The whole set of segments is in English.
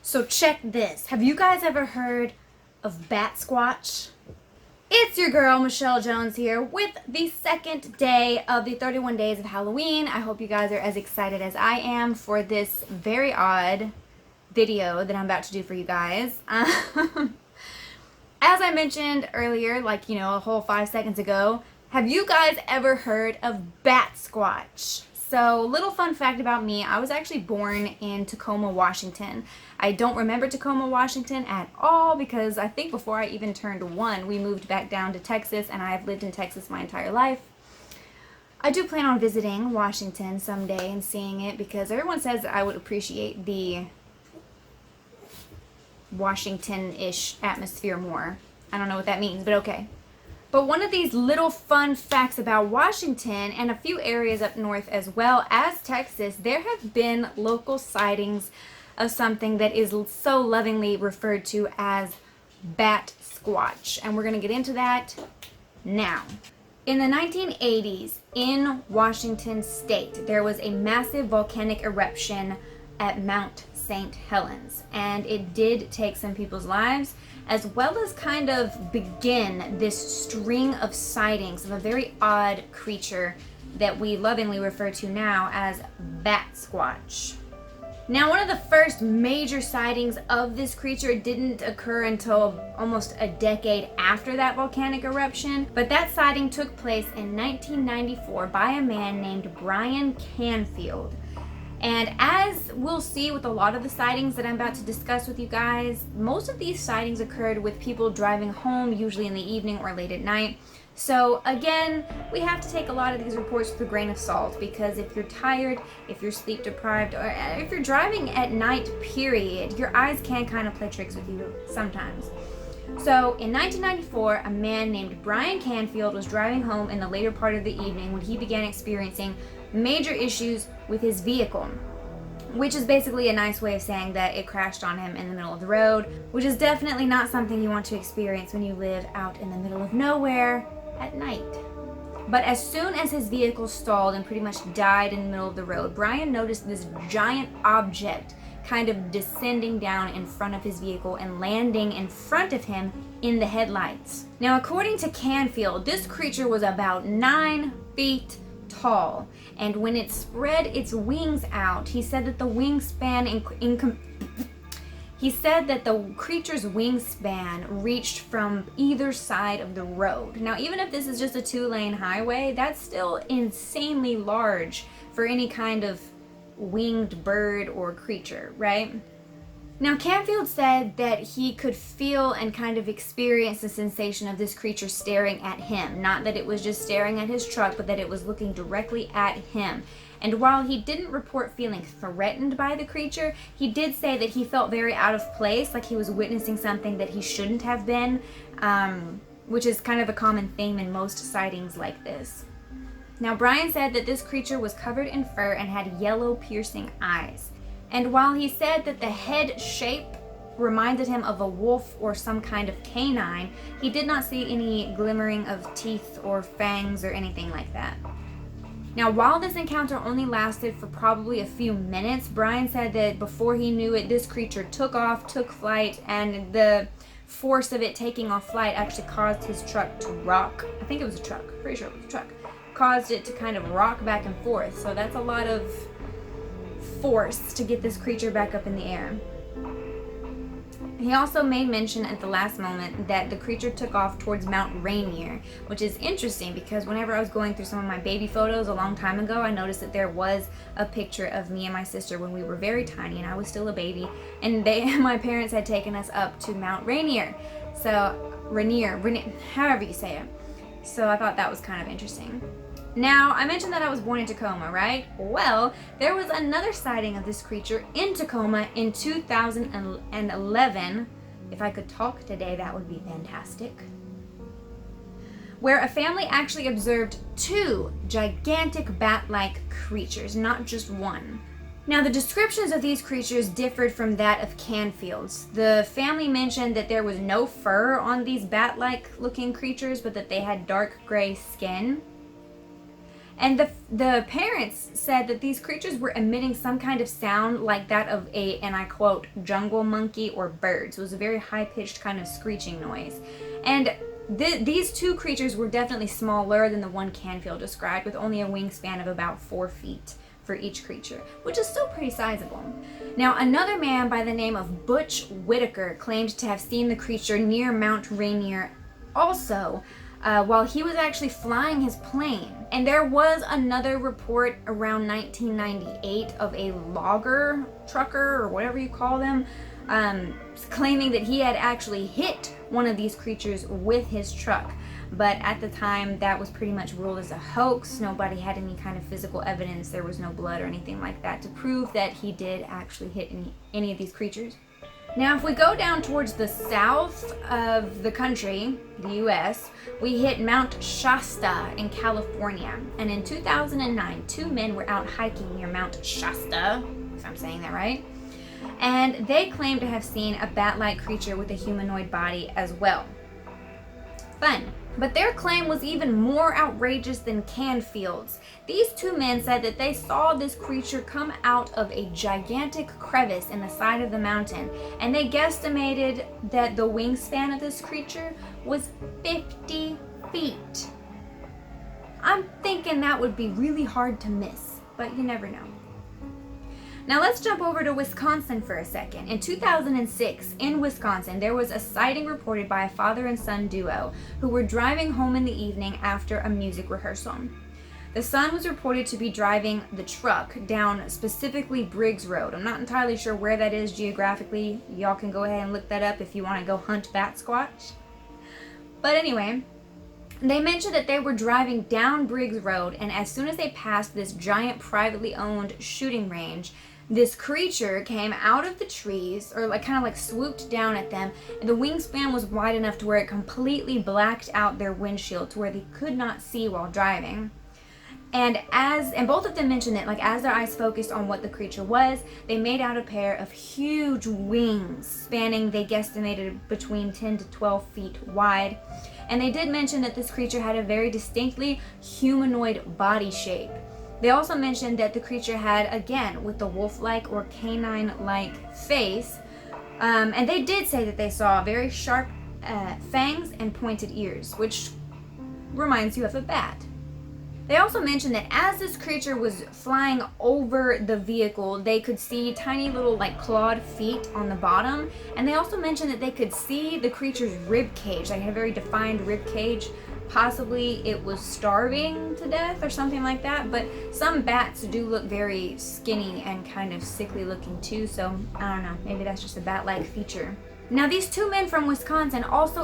So check this. Have you guys ever heard of BatSquatch? It's your girl, Michelle Jones here with the second day of the 31 days of Halloween. I hope you guys are as excited as I am for this very odd video that I'm about to do for you guys. As I mentioned earlier, a whole 5 seconds ago, have you guys ever heard of BatSquatch? So, little fun fact about me, I was actually born in Tacoma, Washington. I don't remember Tacoma, Washington at all because I think before I even turned 1, we moved back down to Texas, and I have lived in Texas my entire life. I do plan on visiting Washington someday and seeing it because everyone says I would appreciate the Washington-ish atmosphere more. I don't know what that means, but okay. But one of these little fun facts about Washington and a few areas up north as well as Texas, there have been local sightings of something that is so lovingly referred to as BatSquatch. And we're going to get into that now. In the 1980s, in Washington state, there was a massive volcanic eruption at Mount St. Helens, and it did take some people's lives, as well as kind of begin this string of sightings of a very odd creature that we lovingly refer to now as BatSquatch. Now, one of the first major sightings of this creature didn't occur until almost a decade after that volcanic eruption, but that sighting took place in 1994 by a man named Brian Canfield. And as we'll see with a lot of the sightings that I'm about to discuss with you guys, most of these sightings occurred with people driving home, usually in the evening or late at night. So again, we have to take a lot of these reports with a grain of salt, because if you're tired, if you're sleep deprived, or if you're driving at night, period, your eyes can kind of play tricks with you sometimes. So in 1994, a man named Brian Canfield was driving home in the later part of the evening when he began experiencing major issues with his vehicle, which is basically a nice way of saying that it crashed on him in the middle of the road, which is definitely not something you want to experience when you live out in the middle of nowhere at night. But as soon as his vehicle stalled and pretty much died in the middle of the road, Brian noticed this giant object kind of descending down in front of his vehicle and landing in front of him in the headlights. Now, according to Canfield, this creature was about 9 feet tall, and when it spread its wings out, he said that the creature's wingspan reached from either side of the road. Now, even if this is just a 2-lane highway, that's still insanely large for any kind of winged bird or creature, right? Now, Canfield said that he could feel and kind of experience the sensation of this creature staring at him. Not that it was just staring at his truck, but that it was looking directly at him. And while he didn't report feeling threatened by the creature, he did say that he felt very out of place, like he was witnessing something that he shouldn't have been, which is kind of a common theme in most sightings like this. Now, Brian said that this creature was covered in fur and had yellow piercing eyes. And while he said that the head shape reminded him of a wolf or some kind of canine, he did not see any glimmering of teeth or fangs or anything like that. Now, while this encounter only lasted for probably a few minutes, Brian said that before he knew it, this creature took flight, and the force of it taking off flight actually caused his truck to rock. I think it was a truck, pretty sure it was a truck. Caused it to kind of rock back and forth, so that's a lot of force to get this creature back up in the air. He also made mention at the last moment that the creature took off towards Mount Rainier, which is interesting because whenever I was going through some of my baby photos a long time ago, I noticed that there was a picture of me and my sister when we were very tiny and I was still a baby, and my parents had taken us up to Mount Rainier. So Rainier, however you say it. So I thought that was kind of interesting. Now, I mentioned that I was born in Tacoma, right? Well, there was another sighting of this creature in Tacoma in 2011. If I could talk today, that would be fantastic. Where a family actually observed 2 gigantic bat-like creatures, not just one. Now, the descriptions of these creatures differed from that of Canfield's. The family mentioned that there was no fur on these bat-like looking creatures, but that they had dark gray skin. And the parents said that these creatures were emitting some kind of sound like that of a, and I quote, jungle monkey or bird. So it was a very high-pitched kind of screeching noise. And these two creatures were definitely smaller than the one Canfield described, with only a wingspan of about 4 feet for each creature, which is still pretty sizable. Now, another man by the name of Butch Whittaker claimed to have seen the creature near Mount Rainier also, while he was actually flying his plane. And there was another report around 1998 of a logger, trucker, or whatever you call them, claiming that he had actually hit one of these creatures with his truck. But at the time, that was pretty much ruled as a hoax. Nobody had any kind of physical evidence. There was no blood or anything like that to prove that he did actually hit any of these creatures. Now, if we go down towards the south of the country, the U.S., we hit Mount Shasta in California. And in 2009, 2 men were out hiking near Mount Shasta, if I'm saying that right, and they claimed to have seen a bat-like creature with a humanoid body as well. Fun. But their claim was even more outrageous than Canfield's. These 2 men said that they saw this creature come out of a gigantic crevice in the side of the mountain, and they guesstimated that the wingspan of this creature was 50 feet. I'm thinking that would be really hard to miss, but you never know. Now let's jump over to Wisconsin for a second. In 2006, in Wisconsin, there was a sighting reported by a father and son duo who were driving home in the evening after a music rehearsal. The son was reported to be driving the truck down specifically Briggs Road. I'm not entirely sure where that is geographically. Y'all can go ahead and look that up if you want to go hunt BatSquatch. But anyway, they mentioned that they were driving down Briggs Road, and as soon as they passed this giant privately owned shooting range, this creature came out of the trees, or kind of swooped down at them, and the wingspan was wide enough to where it completely blacked out their windshield to where they could not see while driving. And both of them mentioned that as their eyes focused on what the creature was, they made out a pair of huge wings spanning, they guesstimated, between 10 to 12 feet wide. And they did mention that this creature had a very distinctly humanoid body shape. They also mentioned that the creature had, again, with the wolf-like or canine-like face, and they did say that they saw very sharp fangs and pointed ears, which reminds you of a bat. They also mentioned that as this creature was flying over the vehicle, they could see tiny little clawed feet on the bottom, and they also mentioned that they could see the creature's rib cage. They had a very defined rib cage. Possibly it was starving to death or something like that, but some bats do look very skinny and kind of sickly looking too, so I don't know, maybe that's just a bat-like feature. Now, these 2 men from Wisconsin also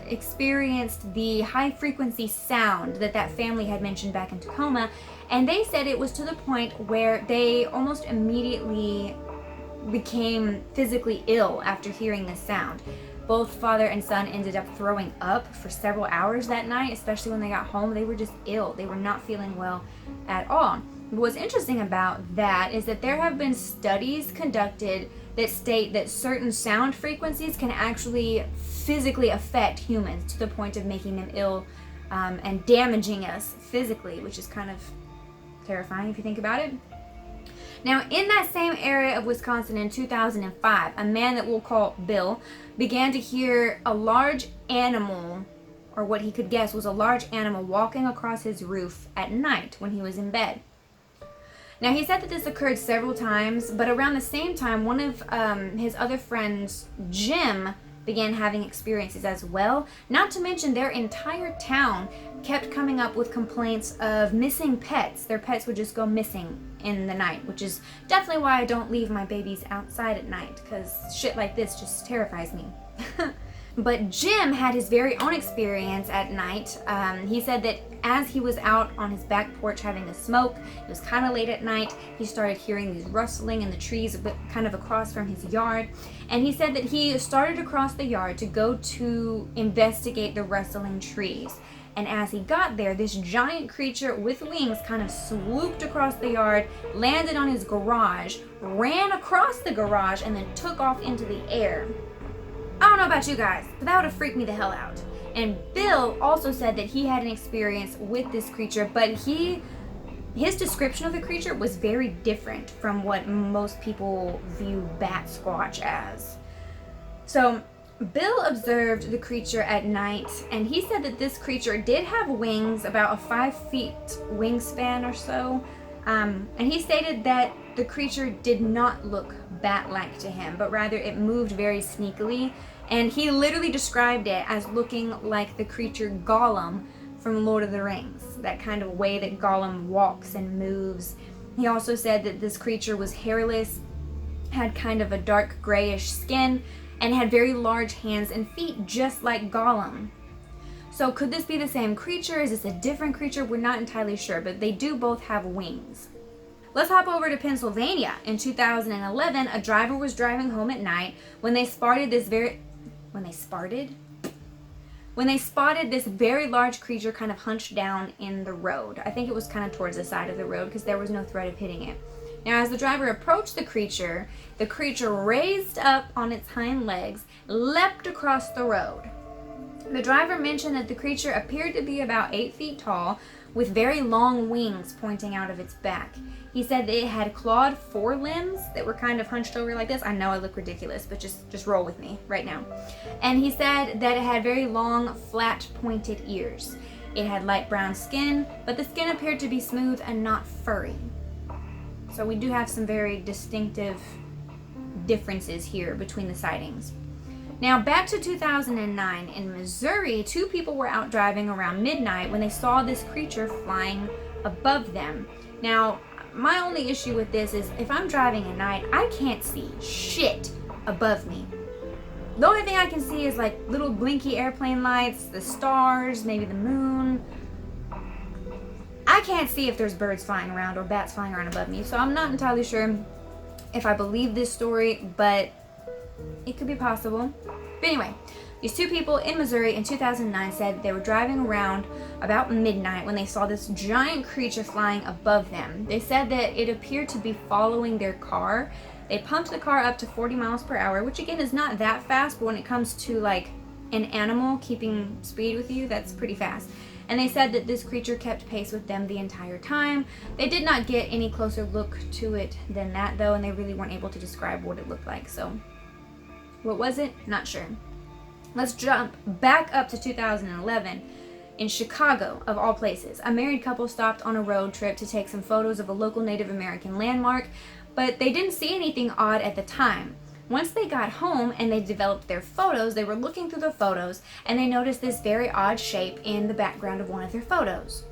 experienced the high-frequency sound that family had mentioned back in Tacoma, and they said it was to the point where they almost immediately became physically ill after hearing this sound. Both father and son ended up throwing up for several hours that night, especially when they got home. They were just ill. They were not feeling well at all. What's interesting about that is that there have been studies conducted that state that certain sound frequencies can actually physically affect humans to the point of making them ill and damaging us physically, which is kind of terrifying if you think about it. Now, in that same area of Wisconsin in 2005, a man that we'll call Bill began to hear a large animal, or what he could guess was a large animal, walking across his roof at night when he was in bed. Now, he said that this occurred several times, but around the same time, one of his other friends, Jim, began having experiences as well. Not to mention their entire town kept coming up with complaints of missing pets. Their pets would just go missing in the night, which is definitely why I don't leave my babies outside at night, because shit like this just terrifies me. But Jim had his very own experience at night. He said that as he was out on his back porch having a smoke, it was kind of late at night, he started hearing these rustling in the trees kind of across from his yard. And he said that he started across the yard to go to investigate the rustling trees. And as he got there, this giant creature with wings kind of swooped across the yard, landed on his garage, ran across the garage, and then took off into the air. I don't know about you guys, but that would have freaked me the hell out. And Bill also said that he had an experience with this creature, but his description of the creature was very different from what most people view BatSquatch as. So Bill observed the creature at night, and he said that this creature did have wings, about a 5 feet wingspan or so. And he stated that the creature did not look bat-like to him, but rather it moved very sneakily. And he literally described it as looking like the creature Gollum from Lord of the Rings, that kind of way that Gollum walks and moves. He also said that this creature was hairless, had kind of a dark grayish skin, and had very large hands and feet, just like Gollum. So could this be the same creature? Is this a different creature? We're not entirely sure, but they do both have wings. Let's hop over to Pennsylvania. In 2011, a driver was driving home at night when they spotted this very large creature kind of hunched down in the road. I think it was kind of towards the side of the road because there was no threat of hitting it. Now, as the driver approached the creature raised up on its hind legs, leapt across the road. The driver mentioned that the creature appeared to be about 8 feet tall, with very long wings pointing out of its back. He said that it had clawed forelimbs that were kind of hunched over like this. I know I look ridiculous, but just roll with me right now. And he said that it had very long, flat, pointed ears. It had light brown skin, but the skin appeared to be smooth and not furry. So we do have some very distinctive differences here between the sightings. Now, back to 2009, in Missouri, 2 people were out driving around midnight when they saw this creature flying above them. Now, my only issue with this is if I'm driving at night, I can't see shit above me. The only thing I can see is like little blinky airplane lights, the stars, maybe the moon. I can't see if there's birds flying around or bats flying around above me, so I'm not entirely sure if I believe this story, but it could be possible. But anyway, these 2 people in Missouri in 2009 said they were driving around about midnight when they saw this giant creature flying above them. They said that it appeared to be following their car. They pumped the car up to 40 miles per hour, which again is not that fast, but when it comes to like an animal keeping speed with you, that's pretty fast. And they said that this creature kept pace with them the entire time. They did not get any closer look to it than that though, and they really weren't able to describe what it looked like. So what was it? Not sure. Let's jump back up to 2011. In Chicago, of all places, a married couple stopped on a road trip to take some photos of a local Native American landmark, but they didn't see anything odd at the time. Once they got home and they developed their photos, they were looking through the photos and they noticed this very odd shape in the background of one of their photos.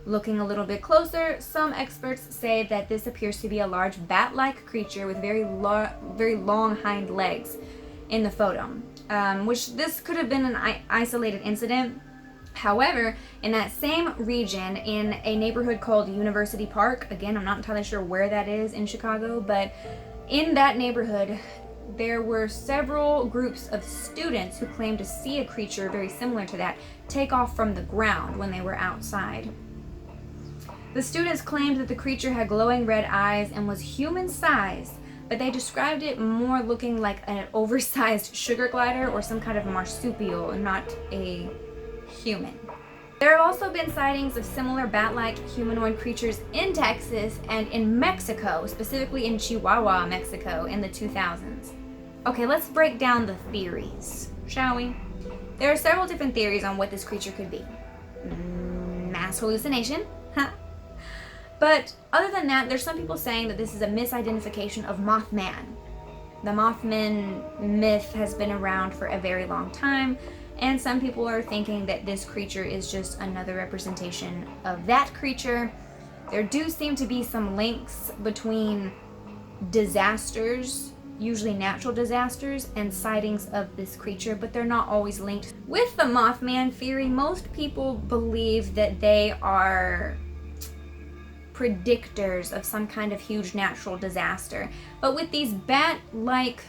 Looking a little bit closer, some experts say that this appears to be a large bat-like creature with very long hind legs in the photo, which this could have been an isolated incident. However, in that same region, in a neighborhood called University Park, again, I'm not entirely sure where that is in Chicago, but in that neighborhood, there were several groups of students who claimed to see a creature very similar to that take off from the ground when they were outside. The students claimed that the creature had glowing red eyes and was human-sized, but they described it more looking like an oversized sugar glider or some kind of marsupial, not a human. There have also been sightings of similar bat-like humanoid creatures in Texas and in Mexico, specifically in Chihuahua, Mexico, in the 2000s. Okay, let's break down the theories, shall we? There are several different theories on what this creature could be. Mass hallucination, But other than that, there's some people saying that this is a misidentification of Mothman. The Mothman myth has been around for a very long time, and some people are thinking that this creature is just another representation of that creature. There do seem to be some links between disasters, usually natural disasters, and sightings of this creature, but they're not always linked. With the Mothman theory, most people believe that they are predictors of some kind of huge natural disaster. But with these bat-like,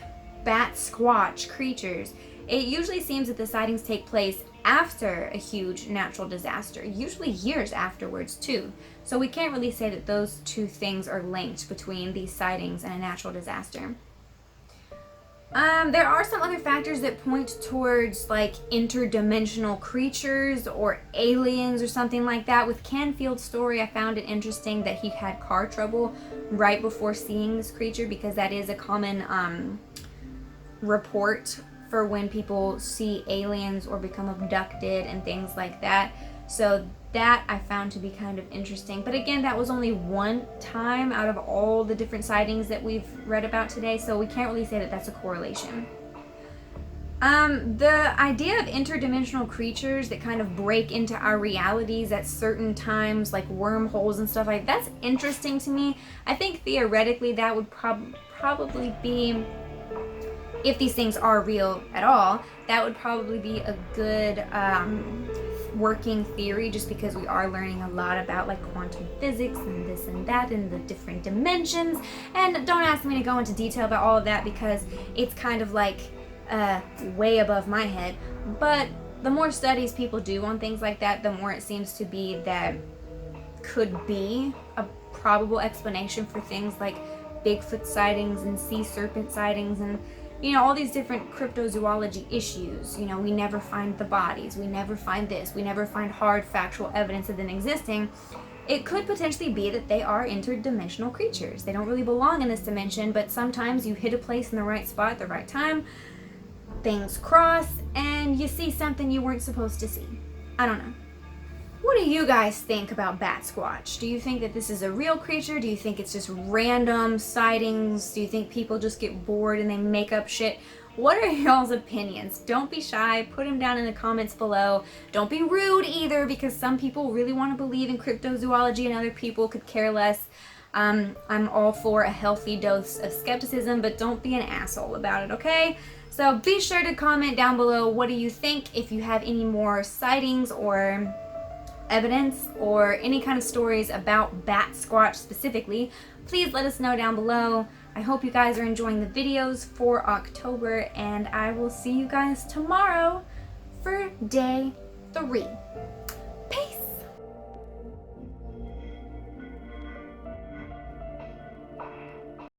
BatSquatch creatures, it usually seems that the sightings take place after a huge natural disaster, usually years afterwards too. So we can't really say that those two things are linked between these sightings and a natural disaster. There are some other factors that point towards like interdimensional creatures or aliens or something like that. With Canfield's story, I found it interesting that he had car trouble right before seeing this creature, because that is a common report for when people see aliens or become abducted and things like that. So that I found to be kind of interesting. But again, that was only one time out of all the different sightings that we've read about today, so we can't really say that that's a correlation. The idea of interdimensional creatures that kind of break into our realities at certain times, like wormholes and stuff like that's interesting to me. I think theoretically that would probably be, if these things are real at all, that would probably be a good working theory, just because we are learning a lot about like quantum physics and this and that and the different dimensions. And don't ask me to go into detail about all of that, because it's kind of like way above my head. But the more studies people do on things like that, the more it seems to be that could be a probable explanation for things like Bigfoot sightings and sea serpent sightings and, you know, all these different cryptozoology issues. You know, we never find the bodies, we never find this, we never find hard factual evidence of them existing. It could potentially be that they are interdimensional creatures. They don't really belong in this dimension, but sometimes you hit a place in the right spot at the right time, things cross, and you see something you weren't supposed to see. I don't know. What do you guys think about BatSquatch? Do you think that this is a real creature? Do you think it's just random sightings? Do you think people just get bored and they make up shit? What are y'all's opinions? Don't be shy. Put them down in the comments below. Don't be rude either, because some people really want to believe in cryptozoology and other people could care less. I'm all for a healthy dose of skepticism, but don't be an asshole about it, okay? So be sure to comment down below, what do you think? If you have any more sightings or evidence or any kind of stories about BatSquatch specifically, please let us know down below. I hope you guys are enjoying the videos for October, and I will see you guys tomorrow for day 3.